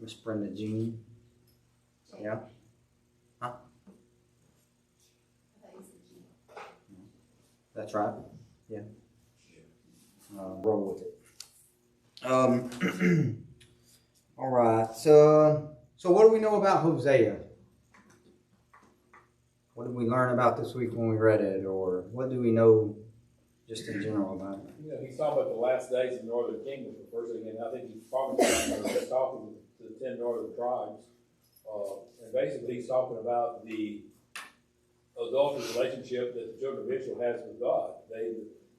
Miss Brenda Jean. Yeah. Huh? That's right. Yeah. Roll with it. All right. So what do we know about Hosea? What did we learn about this week when we read it, or what do we know just in general about it? You know, he's talking about the last days of the northern kingdom. The first thing, and I think he's probably just talking to the 10 northern tribes. And basically, he's talking about the adulterous relationship that the children of Israel has with God.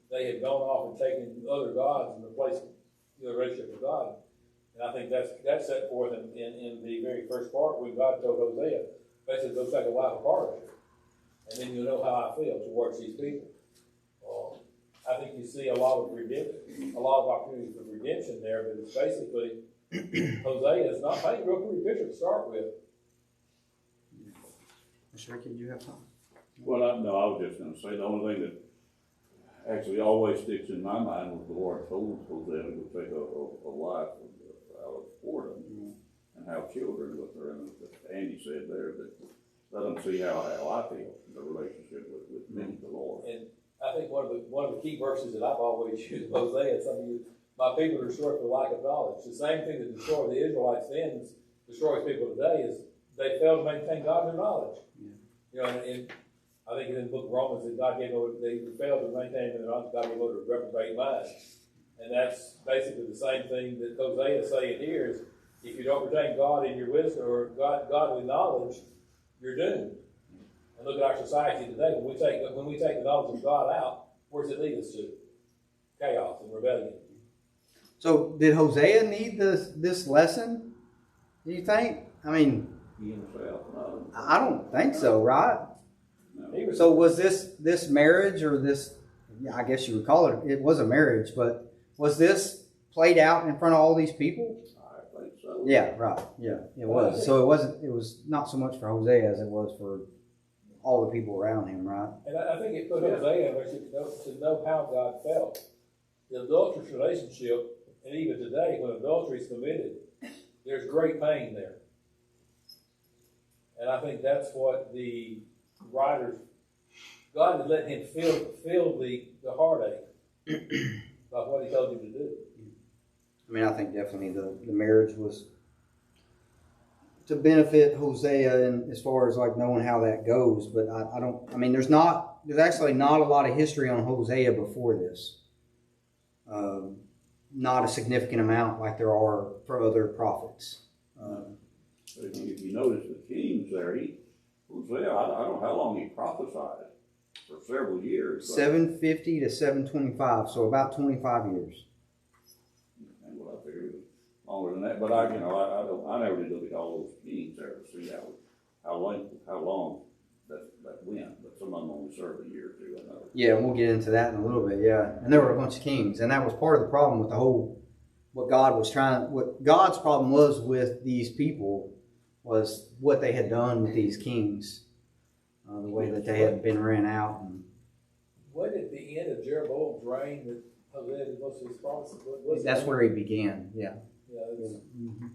They had gone off and taken other gods and replaced the relationship with God. And I think that's set forth in the very first part when God told Hosea, basically, go take a wife apart of her. And then you'll know how I feel towards these people. I think you see a lot of redemption, a lot of opportunity for redemption there, but it's basically Hosea is not painting a real pretty picture to start with. Mr. Ricky, did you have something? Well, no, I was just going to say the only thing that actually always sticks in my mind was the Lord told Hosea to go take a wife out of Florida and have children with her. And Andy said there that let them see how I feel in the relationship with me, the Lord. And I think one of the key verses that I've always used Hosea, some of you, my people are destroyed for lack of knowledge. The same thing that destroyed the Israelites then destroys people today is they fail to maintain godly knowledge. Yeah. You know, and I think in the book of Romans that God gave over, they failed to maintain their knowledge, God gave over a reprobate mind. And that's basically the same thing that Hosea is saying here is if you don't retain God in your wisdom or godly knowledge, you're doomed. And look at our society today. When we take the knowledge of God out, where does it lead us to? Chaos and rebellion. So did Hosea need this lesson? Do you think? I mean, I don't think so, right? No. So was this marriage or this? I guess you would call it. It was a marriage, but was this played out in front of all these people? I think so. Yeah, right. Yeah, it was. So it wasn't. It was not so much for Hosea as it was for all the people around him, right? And I think it put Hosea in there to know how God felt. The adulterous relationship, and even today, when adultery is committed, there's great pain there. And I think that's what the writers, God had let him feel the heartache by what he told him to do. I mean, I think definitely the marriage was to benefit Hosea, and as far as like knowing how that goes, but I don't. I mean, there's actually not a lot of history on Hosea before this. Not a significant amount like there are for other prophets. But if you notice the kings there, Hosea, I don't know how long he prophesied for several years. 750 to 725, so about 25 years. And what I figured was longer than that, but I never did look at all those kings there to see how long that went. But some of them only served a year or two. I know. Yeah, and we'll get into that in a little bit. Yeah, and there were a bunch of kings, and that was part of the problem with the whole. What God's problem was with these people was what they had done with these kings, the way that they had been ran out. And what at the end of Jeroboam's reign that Hosea did most of his prophecies? That's where he began. Yeah. Mm-hmm.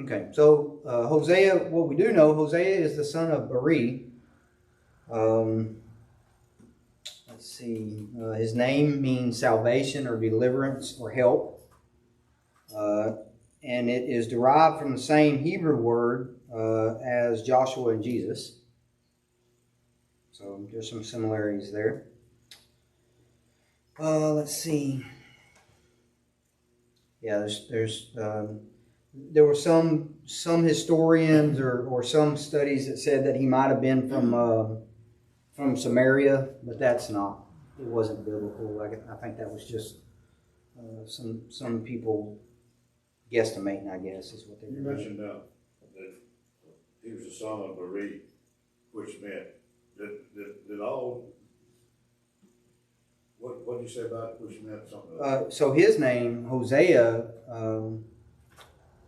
Okay, so Hosea. What we do know, Hosea is the son of Beri. Let's see. His name means salvation or deliverance or help. And it is derived from the same Hebrew word as Joshua and Jesus. So there's some similarities there. Let's see. Yeah, there were some historians or some studies that said that he might have been from Samaria, but it wasn't biblical. I think that was just some people guesstimating, I guess, is what they were You mentioned that he was the son of Beri, which meant did all. What did you say about it? Which meant something? So his name, Hosea,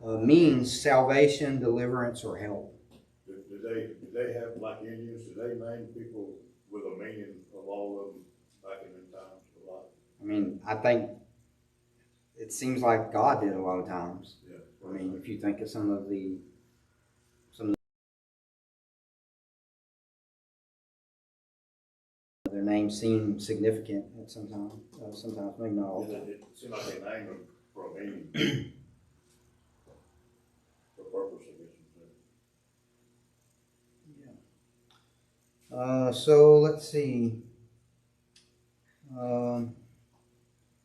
means salvation, deliverance, or help. Did they have, like Indians, did they name people with a meaning of all of them back in them times a lot? I mean, I think it seems like God did a lot of times. Yeah. I mean, if you think of some of their names seem significant at sometimes, maybe not all the time. It seemed like they named them for a meaning. For purpose, I guess you said. So let's see.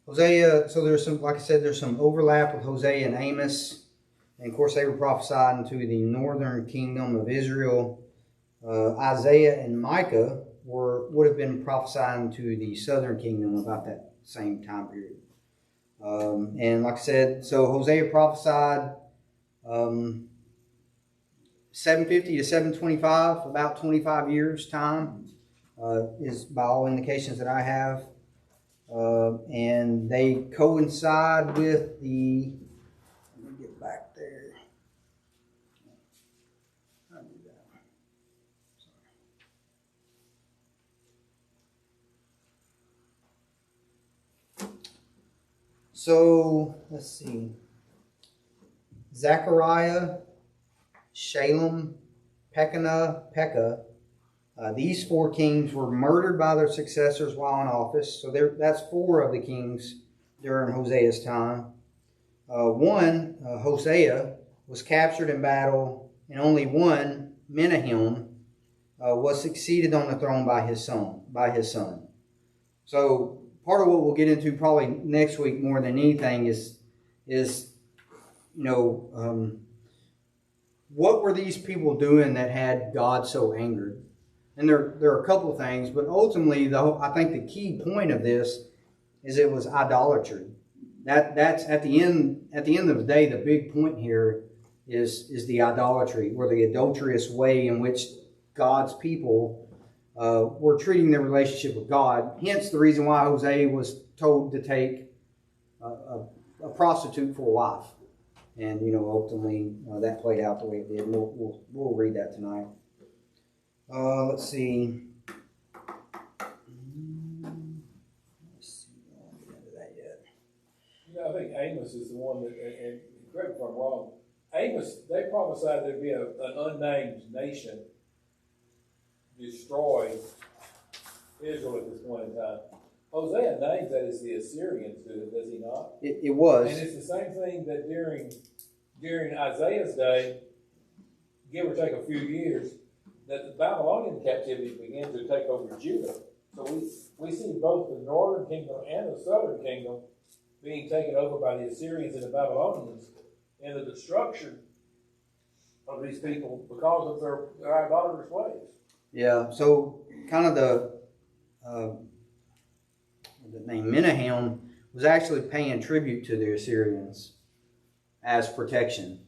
Hosea, so there's some, like I said, there's some overlap with Hosea and Amos. And of course, they were prophesied into the northern kingdom of Israel. Isaiah and Micah would have been prophesying to the southern kingdom about that same time period. And like I said, so Hosea prophesied 750 to 725, about 25 years time, is by all indications that I have. And they coincide with the, let me get back there. I'll do that. So, let's see. Zechariah, Shalem, Pekah, these four kings were murdered by their successors while in office. So that's four of the kings during Hosea's time. One, Hosea, was captured in battle, and only one, Menahem, was succeeded on the throne by his son. So part of what we'll get into probably next week more than anything is what were these people doing that had God so angered? And there are a couple of things, but ultimately, I think the key point of this is it was idolatry. That's at the end of the day, the big point here is the idolatry, or the adulterous way in which God's people were treating their relationship with God. Hence the reason why Hosea was told to take a prostitute for a wife. And, ultimately that played out the way it did. We'll read that tonight. Let's see. I won't get into that yet. I think Amos is the one that, and correct me if I'm wrong, Amos, they prophesied there'd be an unnamed nation destroy Israel at this point in time. Hosea names that as the Assyrians, does he not? It was. And it's the same thing that during Isaiah's day, give or take a few years, that the Babylonian captivity began to take over Judah. So we see both the northern kingdom and the southern kingdom being taken over by the Assyrians and the Babylonians, and the destruction of these people because of their idolatrous ways. Yeah, so kind of the name Menahem was actually paying tribute to the Assyrians as protection.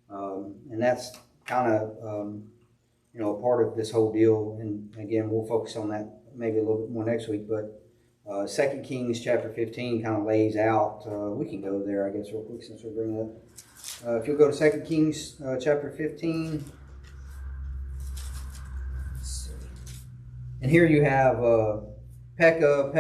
And that's kind of, a part of this whole deal. And again, we'll focus on that maybe a little bit more next week. But 2 Kings chapter 15 kind of lays out, we can go there, I guess, real quick since we're bringing it up. If you'll go to 2 Kings chapter 15. Let's see. And here you have Pekah,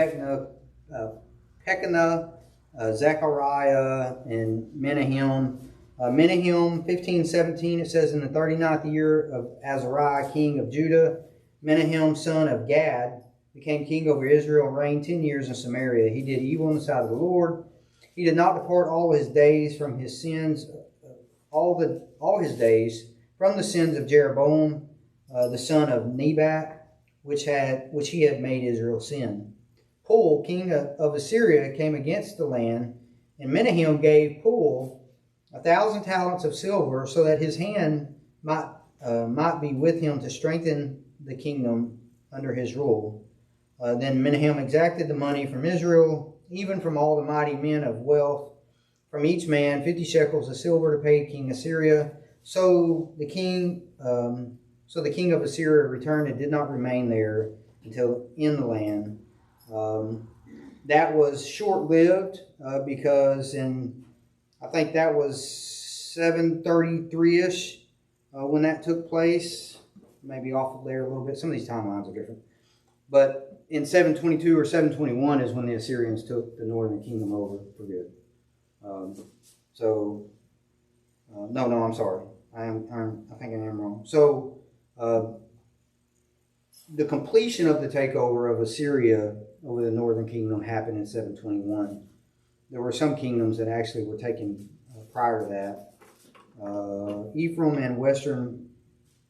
Zechariah, and Menahem. Menahem 15:17, it says, in the 39th year of Azariah, king of Judah, Menahem, son of Gad, became king over Israel and reigned 10 years in Samaria. He did evil in the sight of the Lord. He did not depart all his days from his sins, all his days from the sins of Jeroboam, the son of Nebat, which he had made Israel sin. Pul, king of Assyria, came against the land, and Menahem gave Pul 1,000 talents of silver, so that his hand might be with him to strengthen the kingdom under his rule. Then Menahem exacted the money from Israel, even from all the mighty men of wealth, from each man 50 shekels of silver to pay King Assyria. So the king of Assyria returned and did not remain there until in the land. That was short-lived because I think that was 733-ish when that took place. Maybe off of there a little bit. Some of these timelines are different. But in 722 or 721 is when the Assyrians took the northern kingdom over for good. No, I'm sorry. I think I am wrong. So, the completion of the takeover of Assyria over the northern kingdom happened in 721. There were some kingdoms that actually were taken prior to that. Ephraim and western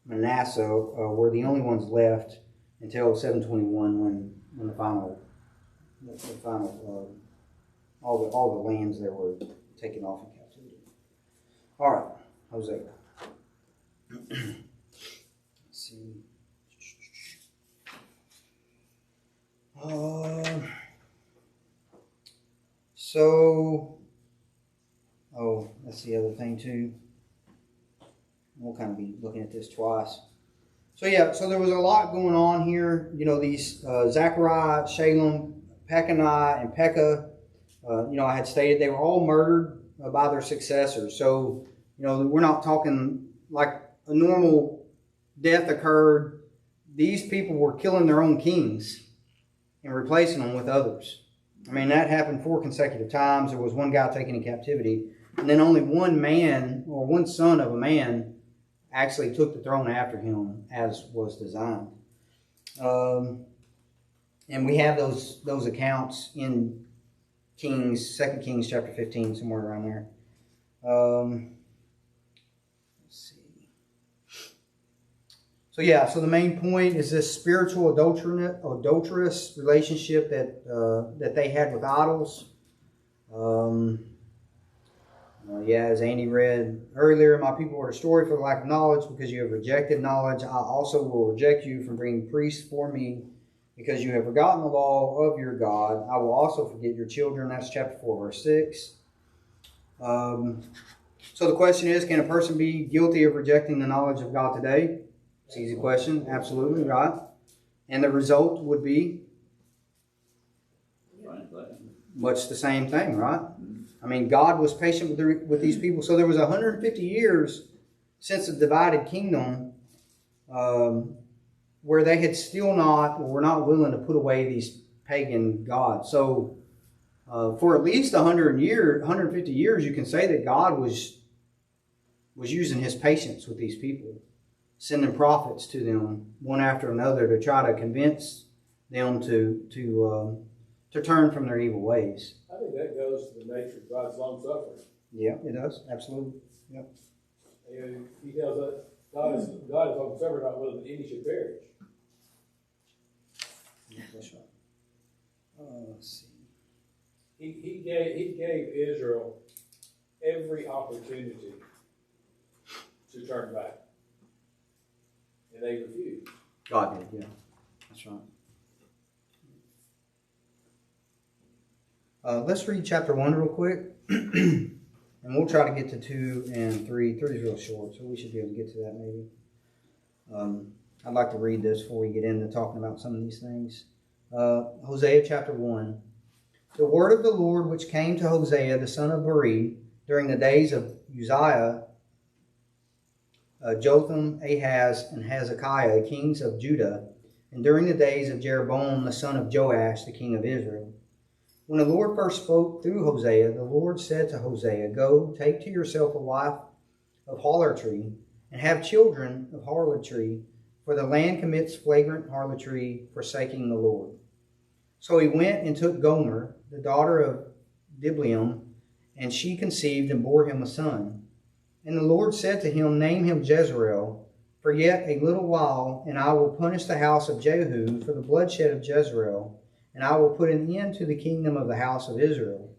Manasseh were the only ones left until 721 when the final all the lands there were taken off in captivity. All right, Hosea. Let's see. That's the other thing too. We'll kind of be looking at this twice. So there was a lot going on here. You know, these Zechariah, Shalem, Pekaniah, and Pekah. I had stated they were all murdered by their successors. So, we're not talking like a normal death occurred. These people were killing their own kings and replacing them with others. I mean, that happened 4 consecutive times. There was one guy taken in captivity, and then only one man or one son of a man actually took the throne after him, as was designed. And we have those accounts in Kings, 2 Kings chapter 15, somewhere around there. Let's see. So the main point is this spiritual adulterous relationship that they had with idols. As Andy read earlier, my people are destroyed for the lack of knowledge, because you have rejected knowledge. I also will reject you from bringing priests for me, because you have forgotten the law of your God. I will also forget your children. That's chapter 4, verse 6. So the question is, can a person be guilty of rejecting the knowledge of God today? It's an easy question. Absolutely, right? And the result would be much the same thing, right? I mean, God was patient with these people. So there was 150 years since the divided kingdom where they had still not, or were not willing to put away these pagan gods. So for at least 150 years, you can say that God was using his patience with these people, sending prophets to them one after another to try to convince them to turn from their evil ways. I think that goes to the nature of God's long suffering. Yeah, it does. Absolutely. Yep. He tells us God is long suffering, not willing that any should perish. Yeah, that's right. Let's see. He gave Israel every opportunity to turn back, and they refused. God did, yeah. That's right. Let's read chapter 1 real quick. And we'll try to get to 2 and 3. 3 is real short, so we should be able to get to that maybe. I'd like to read this before we get into talking about some of these things. Hosea chapter 1. The word of the Lord which came to Hosea the son of Beri during the days of Uzziah, Jotham, Ahaz, and Hezekiah, kings of Judah, and during the days of Jeroboam the son of Joash, the king of Israel. When the Lord first spoke through Hosea, the Lord said to Hosea, Go, take to yourself a wife of harlotry, and have children of harlotry, for the land commits flagrant harlotry, forsaking the Lord. So he went and took Gomer, the daughter of Diblaim, and she conceived and bore him a son. And the Lord said to him, Name him Jezreel, for yet a little while, and I will punish the house of Jehu for the bloodshed of Jezreel, and I will put an end to the kingdom of the house of Israel.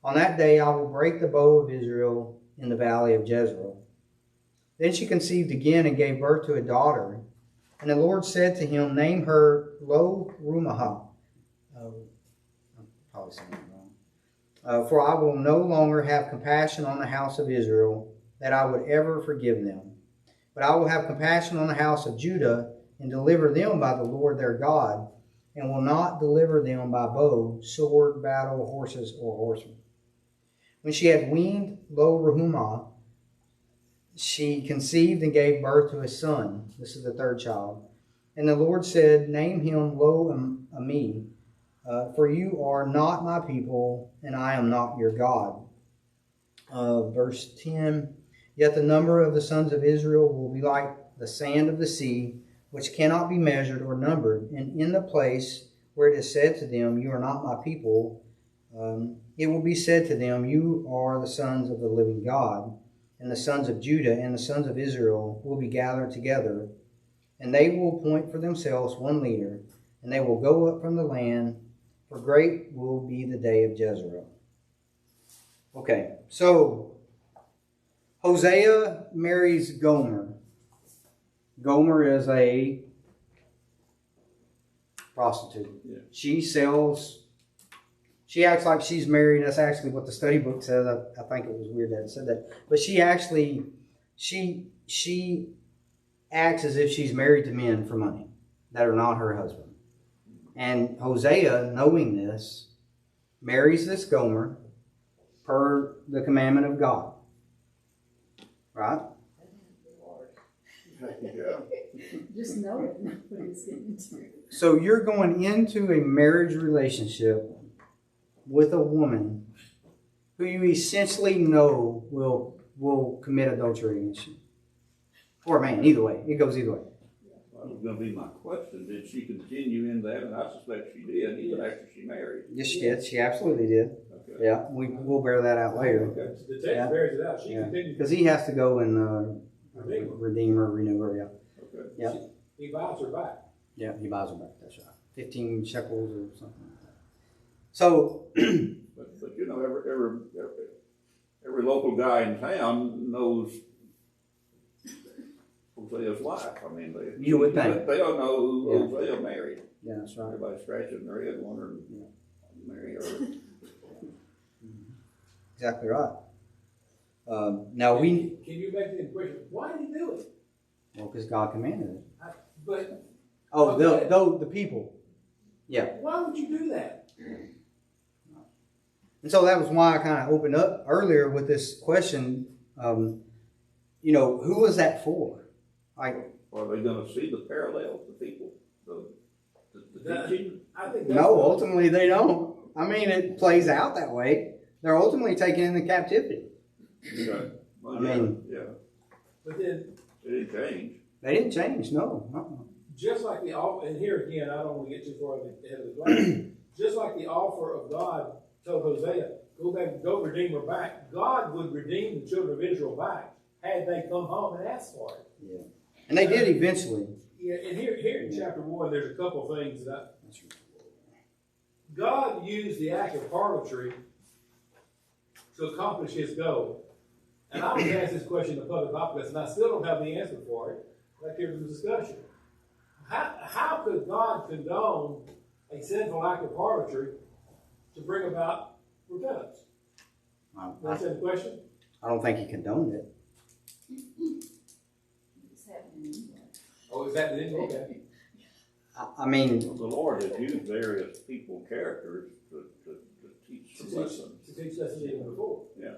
On that day I will break the bow of Israel in the valley of Jezreel. Then she conceived again and gave birth to a daughter. And the Lord said to him, Name her Lo-Ruhamah. I'm probably saying it wrong. For I will no longer have compassion on the house of Israel, that I would ever forgive them. But I will have compassion on the house of Judah, and deliver them by the Lord their God, and will not deliver them by bow, sword, battle, horses, or horsemen. When she had weaned Lo-Ruhamah, she conceived and gave birth to a son. This is the third child. And the Lord said, Name him Lo-Ammi, for you are not my people, and I am not your God. Verse 10. Yet the number of the sons of Israel will be like the sand of the sea, which cannot be measured or numbered. And in the place where it is said to them, you are not my people, it will be said to them, you are the sons of the living God. And the sons of Judah and the sons of Israel will be gathered together, and they will appoint for themselves one leader, and they will go up from the land, for great will be the day of Jezreel. Okay, so Hosea marries Gomer. Gomer is a prostitute. Yeah. She acts like she's married. That's actually what the study book says. I think it was weird that it said that. But she acts as if she's married to men for money that are not her husband. And Hosea, knowing this, marries this Gomer per the commandment of God. Right? Yeah. Just know it. What he's getting into. So you're going into a marriage relationship with a woman who you essentially know will commit adultery against you. Or a man, either way. It goes either way. That was going to be my question. Did she continue in that? And I suspect she did, even after she married. Yes, she did. She absolutely did. Okay. Yeah, we'll bear that out later. Okay. The text Yeah. bears it out. She continued. Because he has to go and Redeem her. redeem her, yeah. Okay. Yeah. He buys her back. Yeah, he buys her back. That's right. 15 shekels or something like that. So, But you know, every local guy in town knows Hosea's wife. I mean, You would think. they all know who Yeah. Hosea married. yeah, that's right. Everybody's scratching their head wondering, marry her. Exactly right. Now we, Can you make the question? Why did he do it? well, because God commanded it. But Oh, Okay. the people. Yeah. why would you do that? And so that was why I kind of opened up earlier with this question. Who was that for? Like, Are they going to see the parallels to people? The teaching? I think no, ultimately they don't. I mean, it plays out that way. They're ultimately taken into captivity. Okay. Well, I mean- yeah. But then, It didn't change. They didn't change, no. Uh-uh. just like the offer, and here again, I don't want to get too far ahead of the class. Just like the offer of God told Hosea, go redeem her back. God would redeem the children of Israel back had they come home and asked for it. Yeah. And they did eventually. Yeah, and here in chapter 1, there's a couple of things that God used the act of harlotry to accomplish his goal. And I was asked this question in the public office, and I still don't have the answer for it. Right here in the discussion. How could God condone a sinful act of harlotry to bring about repentance? That's the question? I don't think he condoned it. It's happening anyway. Oh, is that the end? Okay. I mean, The Lord has used various people characters to teach some lessons. To teach lessons even before. Yeah.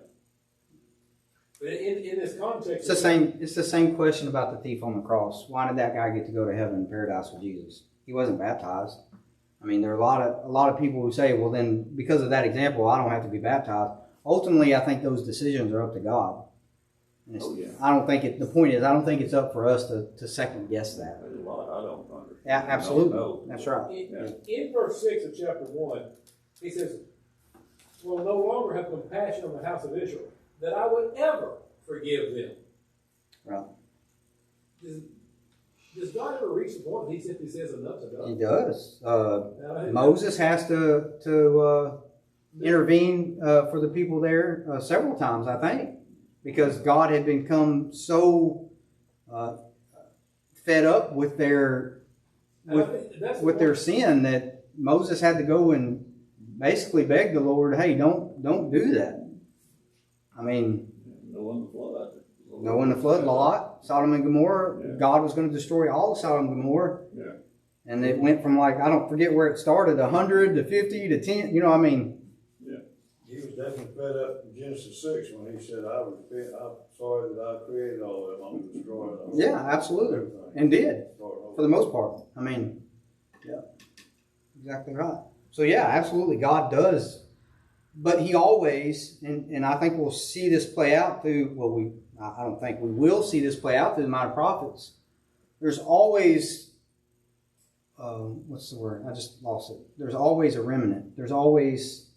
But in this context, it's the same question about the thief on the cross. Why did that guy get to go to heaven in paradise with Jesus? He wasn't baptized. I mean, there are a lot of people who say, well, then because of that example, I don't have to be baptized. Ultimately, I think those decisions are up to God. Oh, yeah. I don't think the point is, I don't think it's up for us to second guess that. There's a lot I don't understand. Yeah, absolutely. I don't know. That's right. in verse 6 of chapter 1, he says, will no longer have compassion on the house of Israel, that I would ever forgive them. Right. Does God ever reach the point that he simply says enough's enough? He does. Now, Moses has to intervene for the people there several times, I think, because God had become so fed up with their sin that Moses had to go and basically beg the Lord, "Hey, don't do that." I mean, knowing the flood lot, Sodom and Gomorrah, Yeah. God was going to destroy all of Sodom and Gomorrah. Yeah. And it went from I don't forget where it started, 100 to 50 to 10. He was definitely fed up in Genesis 6 when he said, I'm sorry that I created all that, I'm going to destroy it all. Yeah, absolutely. Everything. And did, Start over. for the most part. I mean, yeah, exactly right. So yeah, absolutely, God does. But he always, and I think we'll see this play out through, I don't think we will see this play out through the minor prophets. There's always, what's the word? I just lost it. There's always a remnant. There's always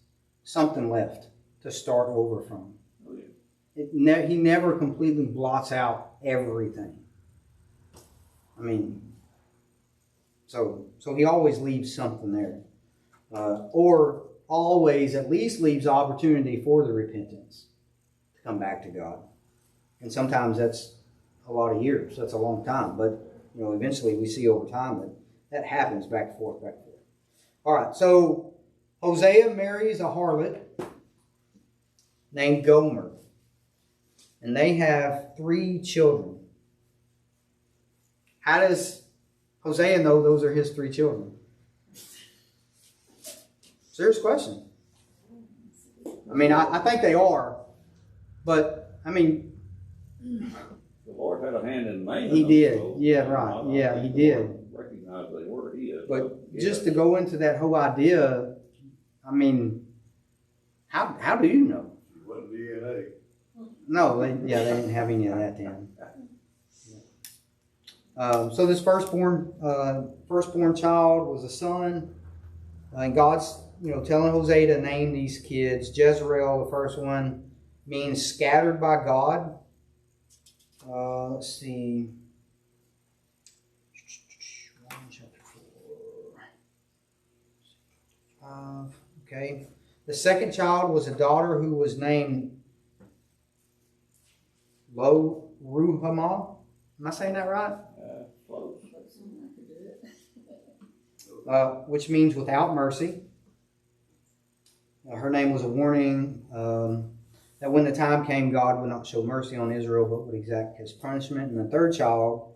something left to start over from. Oh, yeah. He never completely blots out everything. I mean, so he always leaves something there. Or always at least leaves opportunity for the repentance to come back to God. And sometimes that's a lot of years. That's a long time. But, eventually we see over time that happens back and forth, back and forth. All right, so Hosea marries a harlot named Gomer. And they have 3 children. How does Hosea know those are his 3 children? Serious question. I mean, I think they are. But, I mean, The Lord had a hand in naming He them, did. so, Yeah, right. Yeah, He did. Recognize they were his. But yeah. just to go into that whole idea, I mean, how do you know? It wasn't DNA. No, they didn't have any of that then. So this firstborn child was a son, and God's telling Hosea to name these kids. Jezreel, the first one, means scattered by God. Let's see. 1 chapter 4. Okay. The second child was a daughter who was named Lo Ruhamah. Am I saying that right? Close. Which means without mercy. Her name was a warning that when the time came, God would not show mercy on Israel, but would exact his punishment. And the third child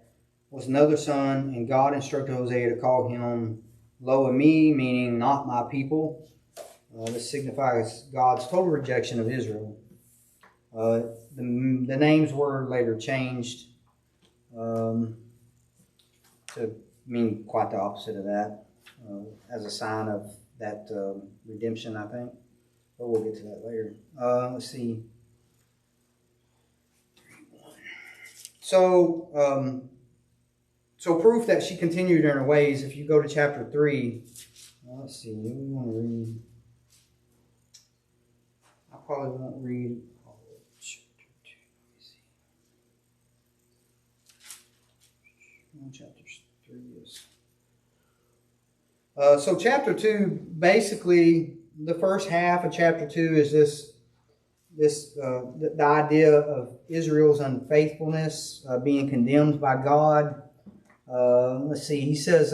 was another son, and God instructed Hosea to call him Lo-Ami, meaning not my people. This signifies God's total rejection of Israel. The names were later changed to mean quite the opposite of that, as a sign of that redemption, I think. But we'll get to that later. Let's see. So proof that she continued in her ways, if you go to chapter 3, let's see, we want to read. I probably won't read all of chapter 2. Let me see. Chapter 3 is. So chapter 2, basically, the first half of chapter 2 is the idea of Israel's unfaithfulness, being condemned by God. Let's see, he says,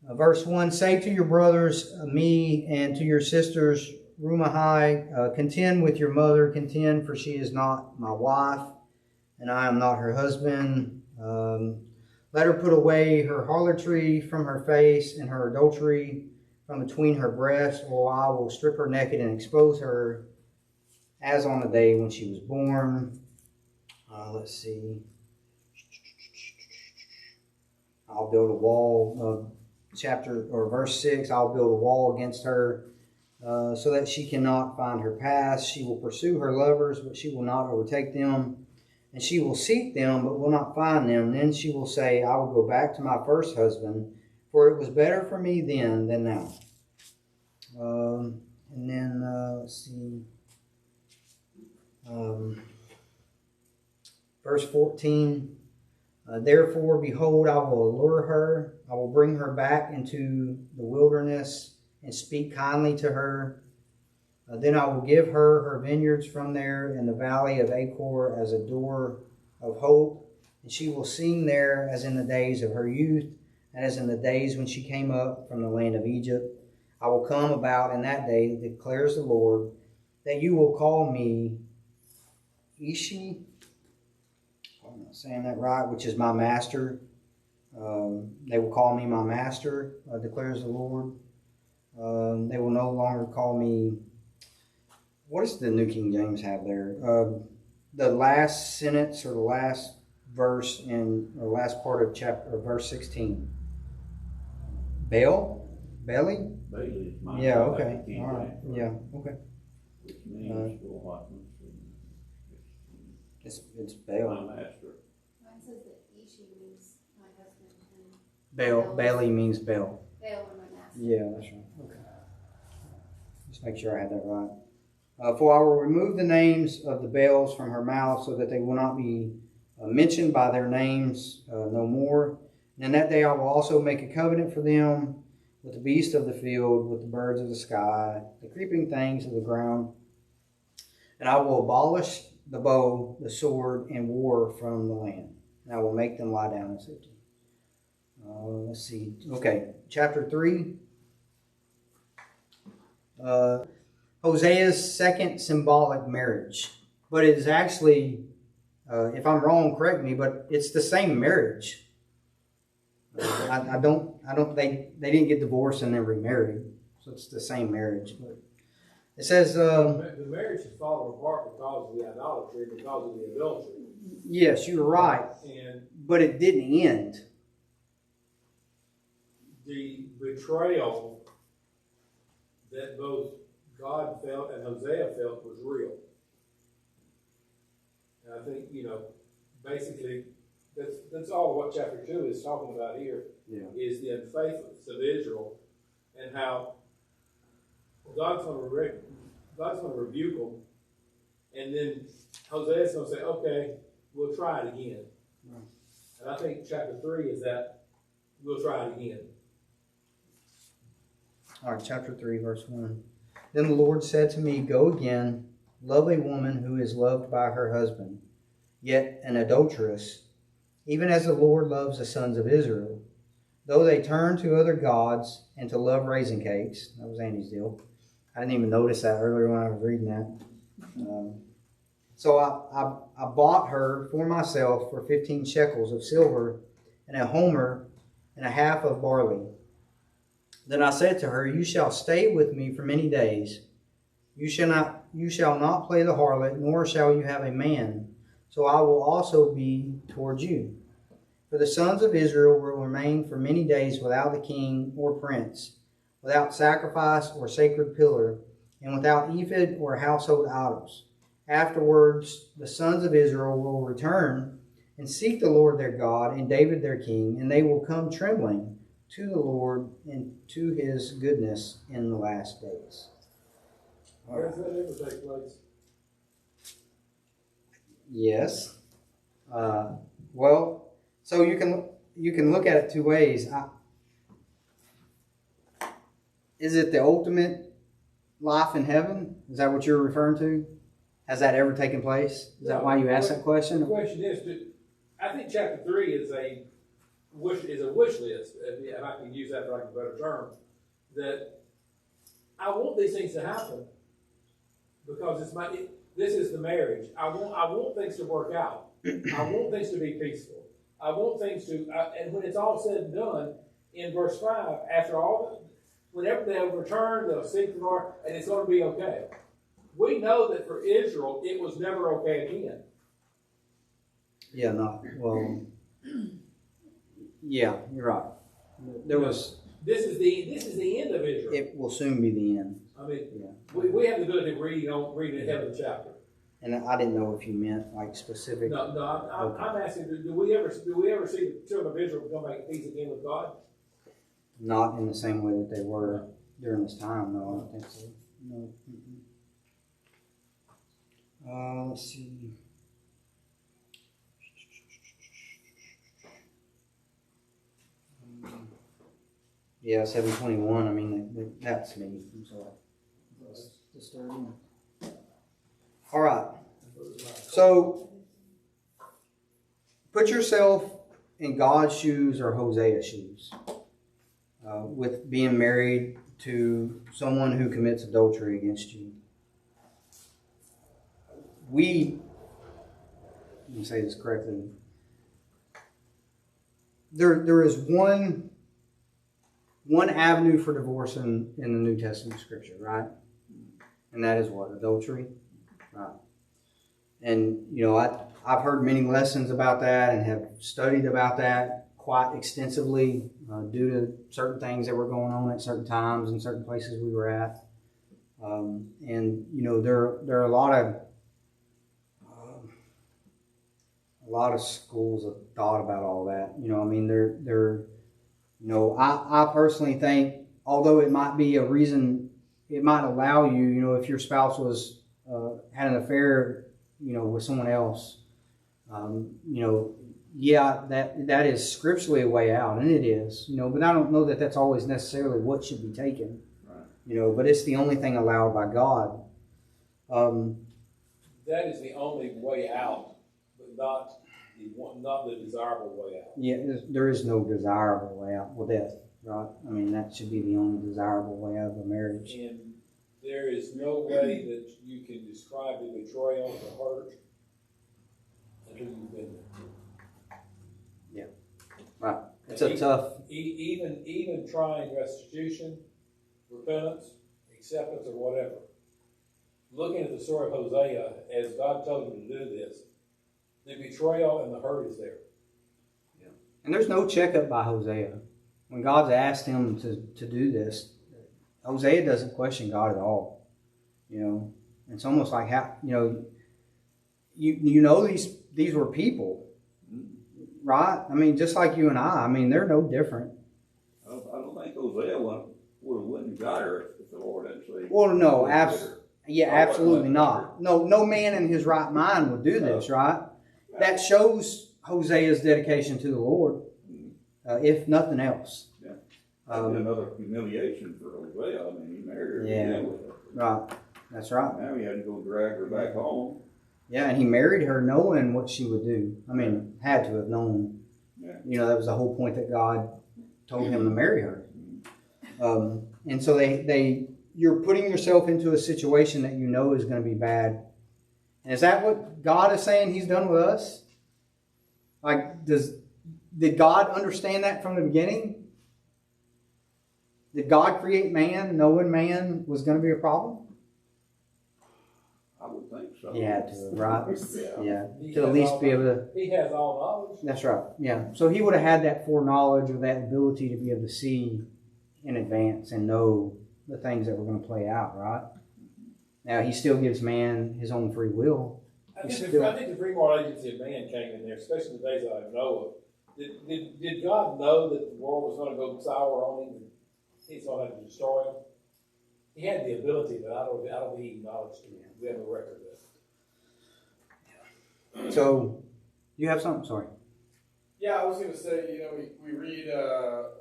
verse 1, say to your brothers, me, and to your sisters, Rumahai, contend with your mother, contend, for she is not my wife, and I am not her husband. Let her put away her harlotry from her face and her adultery from between her breasts, or I will strip her naked and expose her as on the day when she was born. Let's see. I'll build a wall, verse 6, I'll build a wall against her so that she cannot find her path. She will pursue her lovers, but she will not overtake them. And she will seek them, but will not find them. Then she will say, I will go back to my first husband, for it was better for me then than now. And then, let's see. Verse 14. Therefore, behold, I will allure her. I will bring her back into the wilderness and speak kindly to her. Then I will give her her vineyards from there in the valley of Achor as a door of hope. And she will sing there as in the days of her youth, and as in the days when she came up from the land of Egypt. I will come about in that day, declares the Lord, that you will call me Ishi. I'm not saying that right, which is my master. They will call me my master, declares the Lord. They will no longer call me. What does the New King James have there? The last sentence or the last verse or last part of verse 16. Bailey? Bailey is my Yeah, okay. All right. Yeah, okay. Which means It's my Baal. master. Mine says that Ishi means my husband and Bailey means Baal. Baal and my master. Yeah, that's right. Okay. Just make sure I had that right. For I will remove the names of the Baals from her mouth so that they will not be mentioned by their names no more. And in that day I will also make a covenant for them with the beasts of the field, with the birds of the sky, the creeping things of the ground. And I will abolish the bow, the sword, and war from the land. And I will make them lie down in safety. Let's see. Okay, chapter 3. Hosea's second symbolic marriage. But it is actually, if I'm wrong, correct me, but it's the same marriage. I don't, they didn't get divorced and then remarried. So it's the same marriage. But it says, The marriage has fallen apart because of the idolatry, because of the adultery. yes, you're right. And But it didn't end. the betrayal that both God felt and Hosea felt was real. And I think, basically, that's all what chapter 2 is talking about here, is the unfaithfulness of Israel and how God's going to rebuke them, and then Hosea's going to say, okay, we'll try it again. Right. And I think chapter 3 is that we'll try it again. All right, chapter 3, verse 1. Then the Lord said to me, go again, love a woman who is loved by her husband, yet an adulteress, even as the Lord loves the sons of Israel. Though they turn to other gods and to love raisin cakes. That was Andy's deal. I didn't even notice that earlier when I was reading that. So I bought her for myself for 15 shekels of silver and a homer and a half of barley. Then I said to her, you shall stay with me for many days. You shall not play the harlot, nor shall you have a man. So I will also be towards you. For the sons of Israel will remain for many days without the king or prince, without sacrifice or sacred pillar, and without ephod or household idols. Afterwards, the sons of Israel will return and seek the Lord their God and David their king, and they will come trembling to the Lord and to his goodness in the last days. Does that ever take place? Yes. Well, so you can look at it two ways. Is it the ultimate life in heaven? Is that what you're referring to? Has that ever taken place? Is that why you asked that The question? question is, I think chapter 3 is a wish list, if I can use that for like a better term, that I want these things to happen because this is the marriage. I want things to work out. I want things to be peaceful. I want things to, and when it's all said and done, in verse 5, whenever they'll return, they'll seek the Lord, and it's going to be okay. We know that for Israel, it was never okay again. Yeah, yeah, you're right. This is the end of Israel. It will soon be the end. I mean, Yeah. we have the ability of reading ahead of the chapter. And I didn't know if you meant like specific. No, I'm asking, do we ever see the children of Israel come back peace again with God? Not in the same way that they were during this time. No, I don't think so. No. Let's see. Yeah, 721. I mean, that's me. I'm sorry. That's disturbing. All right. So, put yourself in God's shoes or Hosea's shoes with being married to someone who commits adultery against you. Let me say this correctly. There is one avenue for divorce in the New Testament scripture, right? And that is what? Adultery. Right. And, I've heard many lessons about that and have studied about that quite extensively due to certain things that were going on at certain times and certain places we were at. And, there are a lot of lot of schools have thought about all that. You know, I mean, they're you know, I personally think, although it might be a reason, it might allow you, you know, if your spouse was had an affair, you know, with someone else, you know, yeah, that is scripturally a way out, and it is, you know, but I don't know that that's always necessarily what should be taken, Right. you know, but it's the only thing allowed by God. That is the only way out, but not the desirable way out. Yeah, there is no desirable way out with death, right? I mean, that should be the only desirable way out of a marriage. And there is no way that you can describe the betrayal, the hurt, until you've been there. Yeah, right. It's a tough. Even trying restitution, repentance, acceptance, or whatever. Looking at the story of Hosea, as God told him to do this, the betrayal and the hurt is there. And there's no checkup by Hosea. When God's asked him to do this, Hosea doesn't question God at all. You know, it's almost like how, you know, you know these were people, right? I mean, just like you and I mean, they're no different. I don't think Hosea would have went and got her if the Lord hadn't saved her. Well, no, absolutely not. No man in his right mind would do this, right? That shows Hosea's dedication to the Lord, if nothing else. Yeah. That'd be another humiliation for Hosea. I mean, he married her. Yeah. Right. That's right. Now he had to go drag her back home. Yeah, and he married her knowing what she would do. I mean, had to have known. Yeah. You know, that was the whole point that God told him to marry her. And so you're putting yourself into a situation that you know is going to be bad. And is that what God is saying He's done with us? Like, did God understand that from the beginning? Did God create man knowing man was going to be a problem? I would think so. He had to, right? Yeah. Yeah, to at least be able to. He has all knowledge. That's right. Yeah. So he would have had that foreknowledge or that ability to be able to see in advance and know the things that were going to play out, right? Now, he still gives man his own free will. I think the free moral agency of man came in there, especially in the days of Noah. Did God know that the world was going to go sour on him and he's going to have to destroy him? He had the ability, but I don't think he acknowledged it. We have a record of it. So, you have something? Sorry. Yeah, I was going to say, you know, we read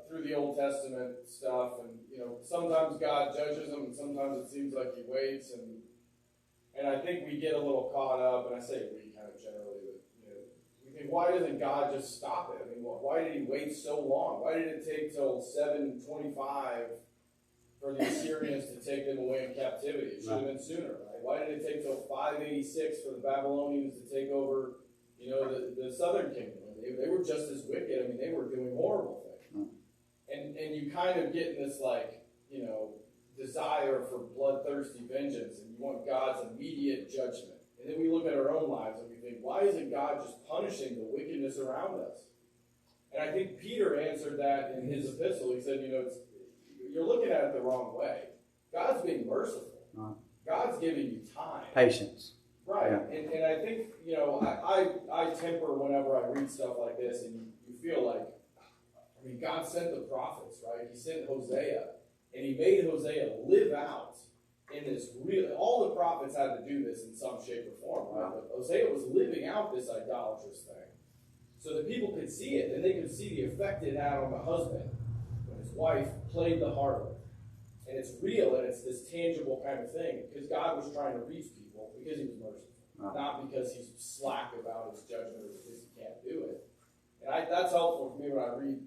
through the Old Testament stuff, and, you know, sometimes God judges them, and sometimes it seems like He waits, and I think we get a little caught up, and I say we kind of generally, but, you know, we think, why doesn't God just stop it? I mean, why did He wait so long? Why did it take till 725 for the Assyrians to take them away in captivity? It should have been sooner, right? Why did it take till 586 for the Babylonians to take over, you know, the southern kingdom? They were just as wicked. I mean, they were doing horrible things. And you kind of get in this, like, you know, desire for bloodthirsty vengeance, and you want God's immediate judgment. And then we look at our own lives and we think, why isn't God just punishing the wickedness around us? And I think Peter answered that in his epistle. He said, you know, you're looking at it the wrong way. God's being merciful. God's giving you time. Patience. Right, Yeah. and I think, you know, I temper whenever I read stuff like this, and you feel like, I mean, God sent the prophets, right? He sent Hosea, and He made Hosea live out in this real, all the prophets had to do this in some shape or form, right? But Hosea was living out this idolatrous thing, so that people could see it, and they could see the effect it had on the husband when his wife played the harlot. And it's real, and it's this tangible kind of thing, because God was trying to reach people because He was merciful, not because He's slack about His judgment or because He can't do it. And that's helpful for me when I read,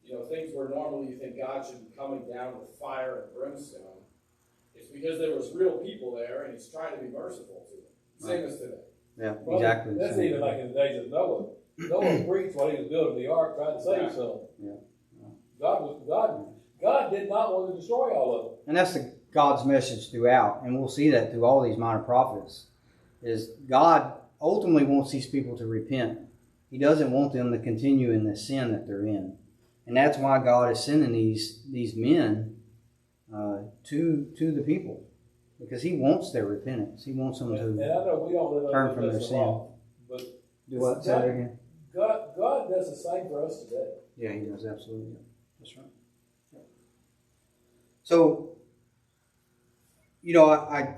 you know, things where normally you think God should be coming down with fire and brimstone. It's because there was real people there, and He's trying to be merciful to them. Same as today. Yeah, Well, exactly. That's even like in the days of Noah. Noah preached while he was building the ark, trying to save some. Yeah. God did not want to destroy all of them. And that's God's message throughout, and we'll see that through all these minor prophets, is God ultimately wants these people to repent. He doesn't want them to continue in the sin that they're in. And that's why God is sending these men to the people, because He wants their repentance. He wants them And to I know we don't live turn under from their this sin. law, but Do what? Say that again. God does the same for us today. Yeah, he does, absolutely. That's right. Yeah. So, you know, I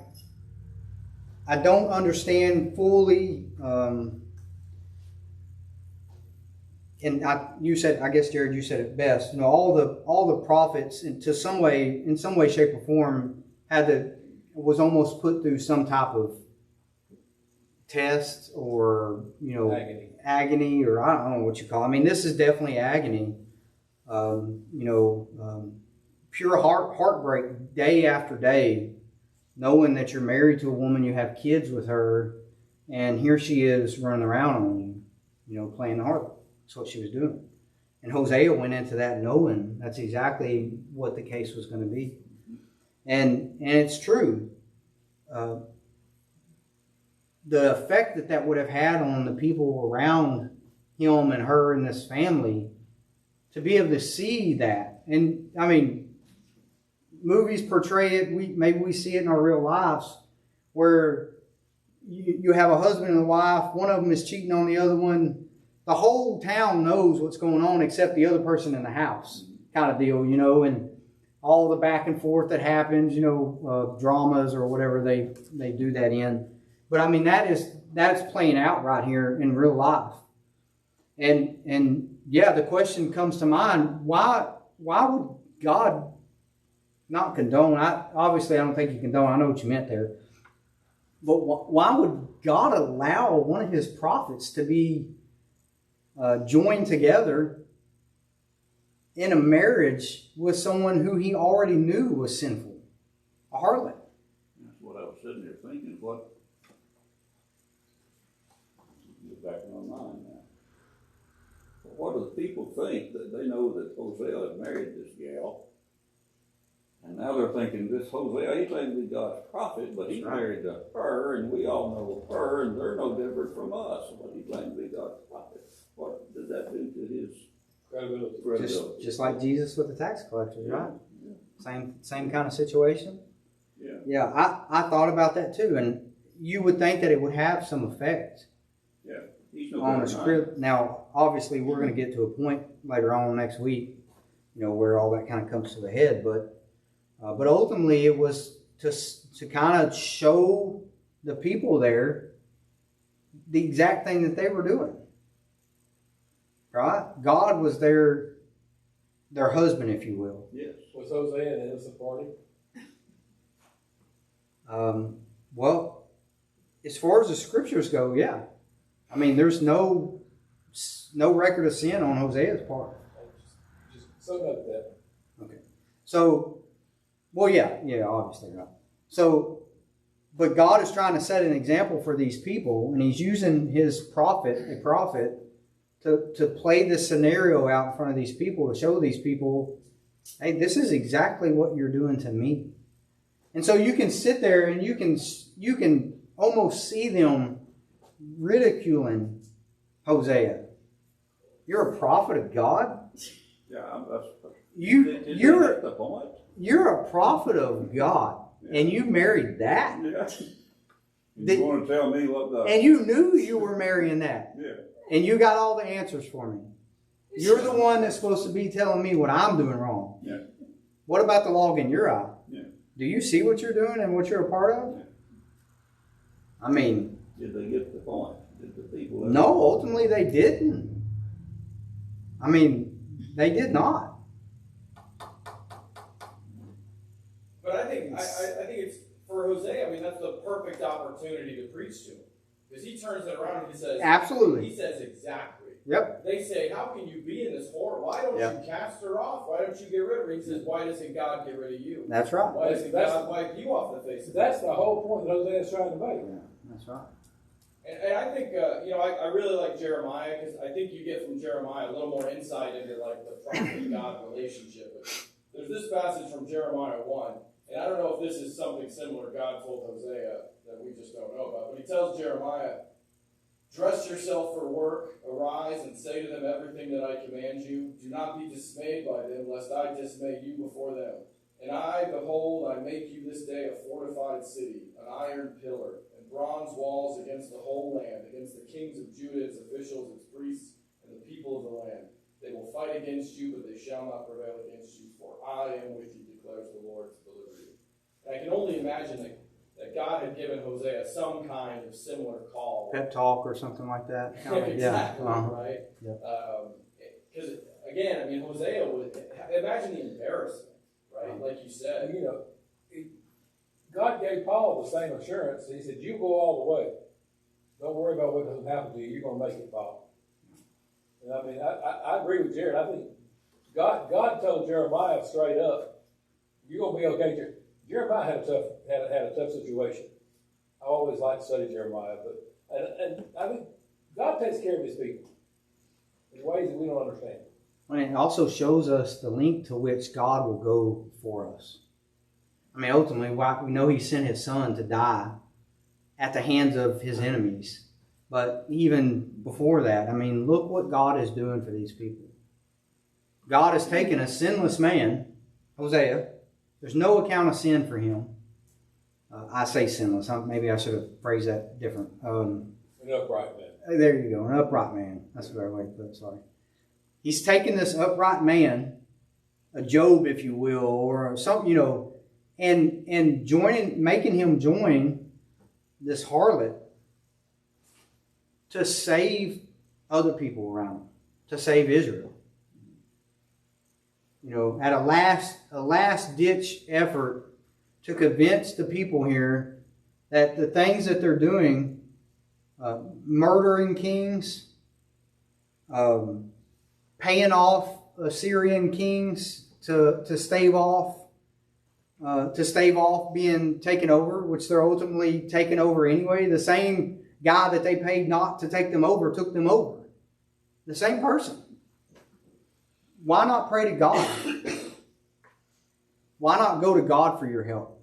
don't understand fully, and you said, I guess, Jared, you said it best. You know, all the prophets, in some way, shape, or form, was almost put through some type of test, or agony, or I don't know what you call it. I mean, this is definitely agony. Pure heartbreak day after day, knowing that you're married to a woman, you have kids with her, and here she is running around on you, playing the harlot. That's what she was doing. And Hosea went into that knowing that's exactly what the case was going to be. And it's true. The effect that would have had on the people around him and her and this family, to be able to see that. And I mean, movies portray it, maybe we see it in our real lives, where you have a husband and a wife, one of them is cheating on the other one. The whole town knows what's going on except the other person in the house, kind of deal, and all the back and forth that happens, dramas or whatever they do that in. But I mean, that's playing out right here in real life. And yeah, the question comes to mind, why would God not condone? Obviously I don't think he condone, I know what you meant there. But why would God allow one of his prophets to be joined together in a marriage with someone who he already knew was sinful, a harlot? That's what I was sitting there thinking. What? Get back in my mind now. What do the people think that they know that Hosea had married this gal? And now they're thinking, this Hosea, he claims to be God's prophet, but he's married to her, and we all know her, and they're no different from us, but he claims to be God's prophet. What does that do to his credibility? Just like Jesus with the tax collectors, right? Yeah. Same kind of situation. Yeah. Yeah, I thought about that too, and you would think that it would have some effect. Yeah. He's no on the script. Now, obviously, we're going to get to a point later on next week, where all that kind of comes to the head. But ultimately, it was to kind of show the people there the exact thing that they were doing. Right? God was their husband, if you will. Yes. Was Hosea an innocent party? Well, as far as the scriptures go, yeah. I mean, there's no record of sin on Hosea's part. Just something like that. Okay. So, well, yeah, obviously, right. So, but God is trying to set an example for these people, and he's using a prophet, to play this scenario out in front of these people, to show these people, hey, this is exactly what you're doing to me. And so you can sit there and you can almost see them ridiculing Hosea. You're a prophet of God? Yeah, You're the point. You're a prophet of God, and you married that. Yeah. You want to tell me what the... And you knew you were marrying that. Yeah. And you got all the answers for me. You're the one that's supposed to be telling me what I'm doing wrong. Yeah. What about the log in your eye? Yeah. Do you see what you're doing and what you're a part of? Yeah. I mean... Did they get the point? Did the people... No, ultimately they didn't. I mean, they did not. But I think it's for Hosea. I mean, that's the perfect opportunity to preach to him, because he turns it around and he says, absolutely. He says exactly. Yep. They say, "How can you be in this whore? Why don't you cast her off? Why don't you get rid of her?" He says, "Why doesn't God get rid of you? That's right. Why doesn't God wipe you off the face of the That's the whole point that Hosea's trying to make. Yeah, that's right. And I think, I really like Jeremiah, because I think you get from Jeremiah a little more insight into like the prophet and God relationship. But there's this passage from Jeremiah 1, and I don't know if this is something similar God told Hosea that we just don't know about, but he tells Jeremiah, "Dress yourself for work, arise and say to them everything that I command you. Do not be dismayed by them, lest I dismay you before them. And I, behold, I make you this day a fortified city, an iron pillar, and bronze walls against the whole land, against the kings of Judah, its officials, its priests, and the people of the land. They will fight against you, but they shall not prevail against you, for I am with you, declares the Lord, to deliver you. And I can only imagine that God had given Hosea some kind of similar call. Pep talk or something like that. Exactly, Yeah. right? Yep. Because, again, I mean, Hosea would, imagine the embarrassment, right? Like you said. You know, God gave Paul the same assurance. He said, you go all the way. Don't worry about what doesn't happen to you. You're going to make it, Paul. And I mean, I agree with Jared. I think God told Jeremiah straight up, you're going to be okay. Jeremiah had a tough situation. I always like to study Jeremiah, but and I think God takes care of his people in ways that we don't understand. And it also shows us the length to which God will go for us. I mean, ultimately, we know He sent His Son to die at the hands of His enemies. But even before that, I mean, look what God is doing for these people. God has taken a sinless man, Hosea. There's no account of sin for him. I say sinless. Maybe I should have phrased that different. An upright man. There you go, an upright man. That's the better way to put it, sorry. He's taken this upright man, a Job, if you will, or something, and making him join this harlot to save other people around him, to save Israel. At a last ditch effort to convince the people here that the things that they're doing, murdering kings, paying off Assyrian kings to stave off being taken over, which they're ultimately taken over anyway. The same guy that they paid not to take them over took them over. The same person. Why not pray to God? Why not go to God for your help,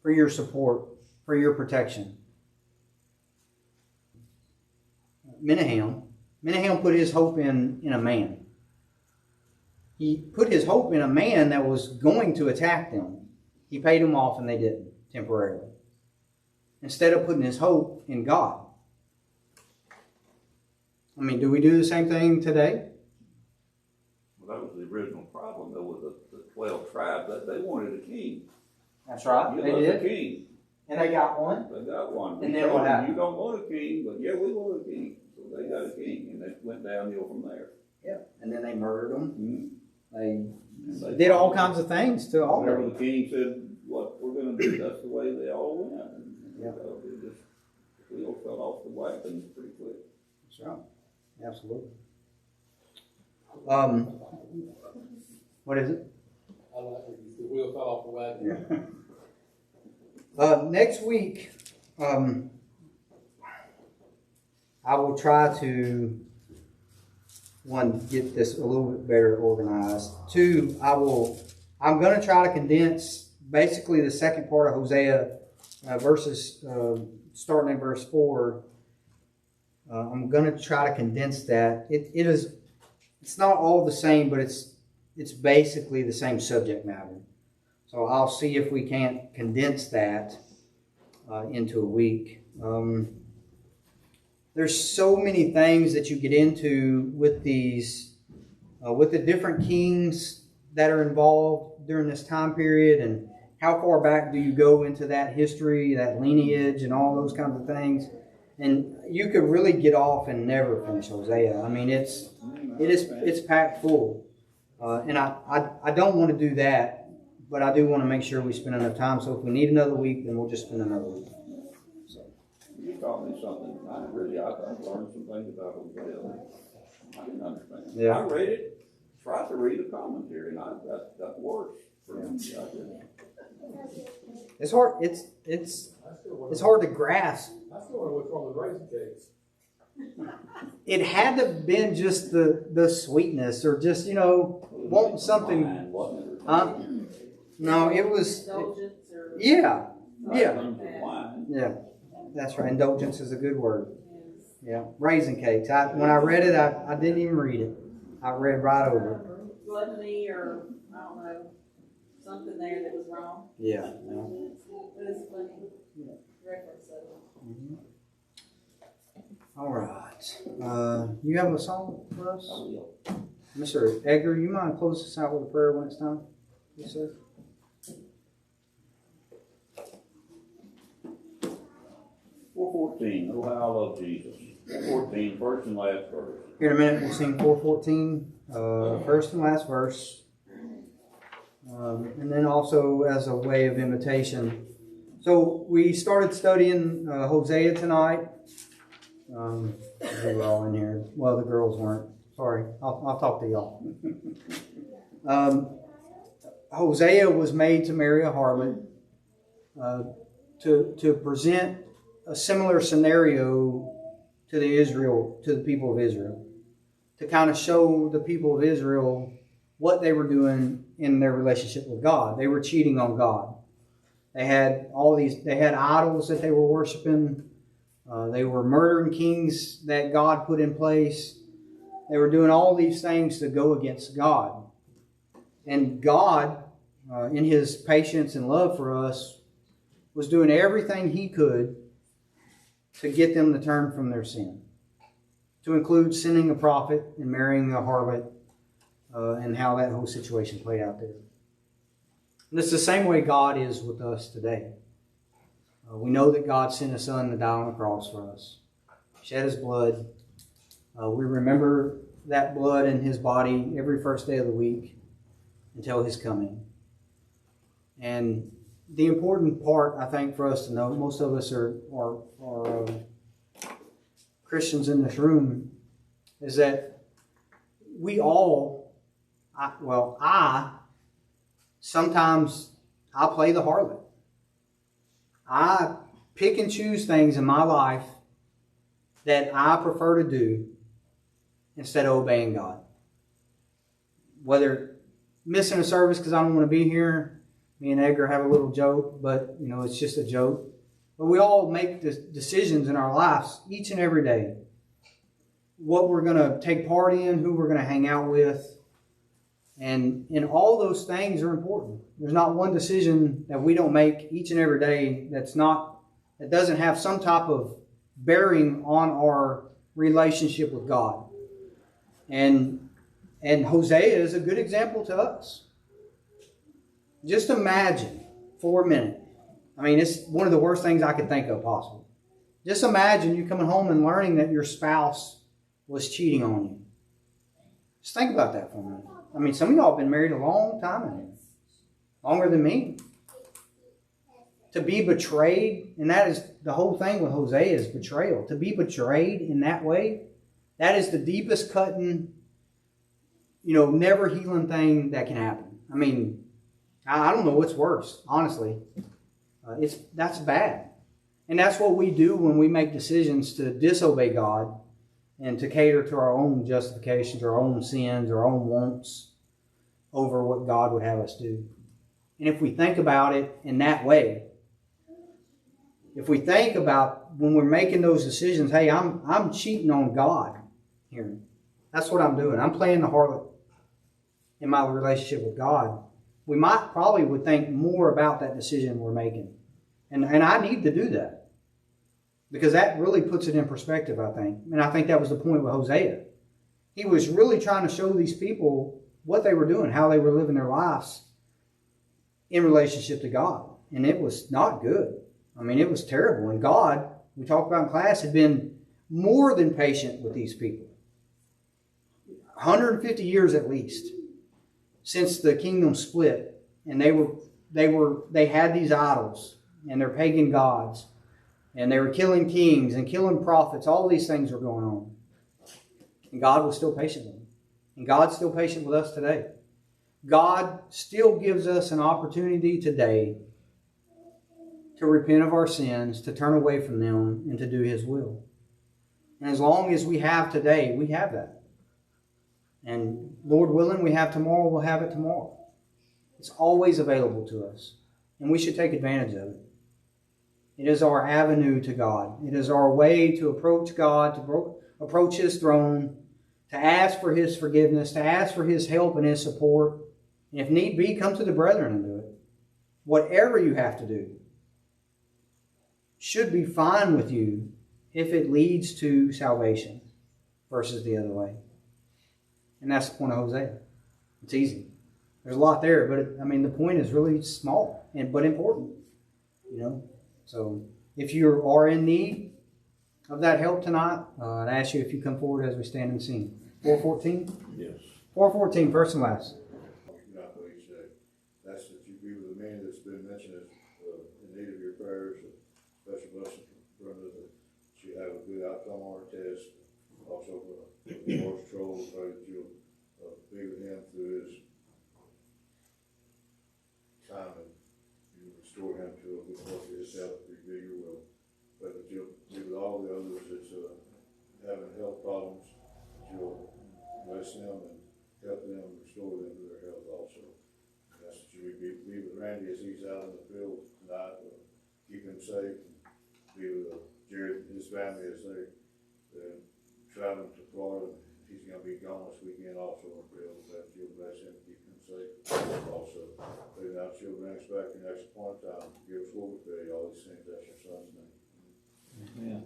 for your support, for your protection? Menahem put his hope in a man. He put his hope in a man that was going to attack them. He paid them off and they didn't, temporarily. Instead of putting his hope in God. I mean, do we do the same thing today? Well, that was the original problem, though, with the 12 tribes, that they wanted a king. That's right, they did. A king. And they got one. They got one. And then what happened? You don't want a king, but yeah, we want a king. So they got a king, and it went downhill from there. Yeah. And then they murdered them. Mm-hmm. They did all kinds of things to all of Whenever them. the king said what we're going to do, that's the way they all went. And Yeah. We all fell off the wagon pretty quick. That's right. Absolutely. What is it? I like it. The wheel fell off the wagon. Next week, I will try to, one, get this a little bit better organized. Two, I'm going to try to condense basically the second part of Hosea verses, starting in verse 4. I'm going to try to condense that. It's not all the same, but it's basically the same subject matter. So I'll see if we can't condense that into a week. There's so many things that you get into with these, with the different kings that are involved during this time period, and how far back do you go into that history, that lineage, and all those kinds of things. And you could really get off and never finish Hosea. I mean, it's packed full, and I don't want to do that, but I do want to make sure we spend enough time. So if we need another week, then we'll just spend another week. So You taught me something. I've learned some things about Hosea I didn't understand. Yeah. I read it, tried to read the commentary, and I got worse. it's hard. It's hard to grasp. I still wonder what's wrong with raisin cakes. It had to have been just the sweetness, or just wanting something. No, it was. Yeah. Yeah. That's right. Indulgence is a good word. Yeah. Raisin cakes. When I read it, I didn't even read it. I read right over it. Gluttony, or I don't know, something there that was wrong. Yeah. It was funny reference of it. All right. You have a song for us? Mr. Edgar, you mind close us out with a prayer when it's time? Yes, sir. 4:14, oh how I love Jesus. 4:14, first and last verse. Here in a minute, we'll sing 4:14, first and last verse. And then also as a way of invitation. So we started studying Hosea tonight. We were all in here. Well, the girls weren't. Sorry, I'll talk to y'all. Hosea was made to marry a harlot to present a similar scenario to the people of Israel, to kind of show the people of Israel what they were doing in their relationship with God. They were cheating on God. They had idols that they were worshiping. They were murdering kings that God put in place. They were doing all these things to go against God. And God, in His patience and love for us, was doing everything He could to get them to turn from their sin. To include sending a prophet and marrying a harlot, and how that whole situation played out there. And it's the same way God is with us today. We know that God sent His Son to die on the cross for us. Shed His blood. We remember that blood in His body every first day of the week until His coming. And the important part, I think, for us to know, most of us are Christians in this room, is that we all, sometimes I play the harlot. I pick and choose things in my life that I prefer to do instead of obeying God. Whether missing a service because I don't want to be here, me and Edgar have a little joke, but it's just a joke. But we all make decisions in our lives each and every day. What we're going to take part in, who we're going to hang out with. And all those things are important. There's not one decision that we don't make each and every day that doesn't have some type of bearing on our relationship with God. And Hosea is a good example to us. Just imagine for a minute. I mean, it's one of the worst things I could think of possible. Just imagine you coming home and learning that your spouse was cheating on you. Just think about that for a minute. I mean, some of y'all have been married a long time in here. Longer than me. To be betrayed, and that is the whole thing with Hosea is betrayal. To be betrayed in that way, that is the deepest cutting, never healing thing that can happen. I mean, I don't know what's worse, honestly. That's bad. And that's what we do when we make decisions to disobey God and to cater to our own justifications, our own sins, our own wants over what God would have us do. And if we think about it in that way, if we think about when we're making those decisions, hey, I'm cheating on God here. That's what I'm doing. I'm playing the harlot in my relationship with God. We probably would think more about that decision we're making. And I need to do that. Because that really puts it in perspective, I think. And I think that was the point with Hosea. He was really trying to show these people what they were doing, how they were living their lives in relationship to God. And it was not good. I mean, it was terrible. And God, we talked about in class, had been more than patient with these people. 150 years at least since the kingdom split. And they had these idols and their pagan gods. And they were killing kings and killing prophets. All these things were going on. And God was still patient with them. And God's still patient with us today. God still gives us an opportunity today to repent of our sins, to turn away from them, and to do His will. And as long as we have today, we have that. And Lord willing, we have tomorrow, we'll have it tomorrow. It's always available to us. And we should take advantage of it. It is our avenue to God. It is our way to approach God, to approach His throne, to ask for His forgiveness, to ask for His help and His support. And if need be, come to the brethren and do it. Whatever you have to do, should be fine with you if it leads to salvation versus the other way. And that's the point of Hosea. It's easy. There's a lot there, but the point is really small but important. So if you are in need of that help tonight, I'd ask you if you come forward as we stand and sing. 414? Yes. 414, first and last. Not what each day. That's that you be with the man that's been mentioned as in need of your prayers, a special blessing from Brenda, that she have a good outcome on her test. Also, the Lord's trolls, pray that you'll be with him through his time and you restore him to a good health of his health, reveal your will. But that you'll be with all the others that's having health problems, that you'll bless them and help them and restore them to their health also. And that's what you be with Randy as he's out in the field tonight. Keep him safe. Be with Jared and his family as they're traveling to Florida. He's going to be gone this weekend also in the field. That you'll bless him, keep him safe also. But now you'll bring us back in the next point in time. Give us what we pray. All these things, that's your son's name. Yeah.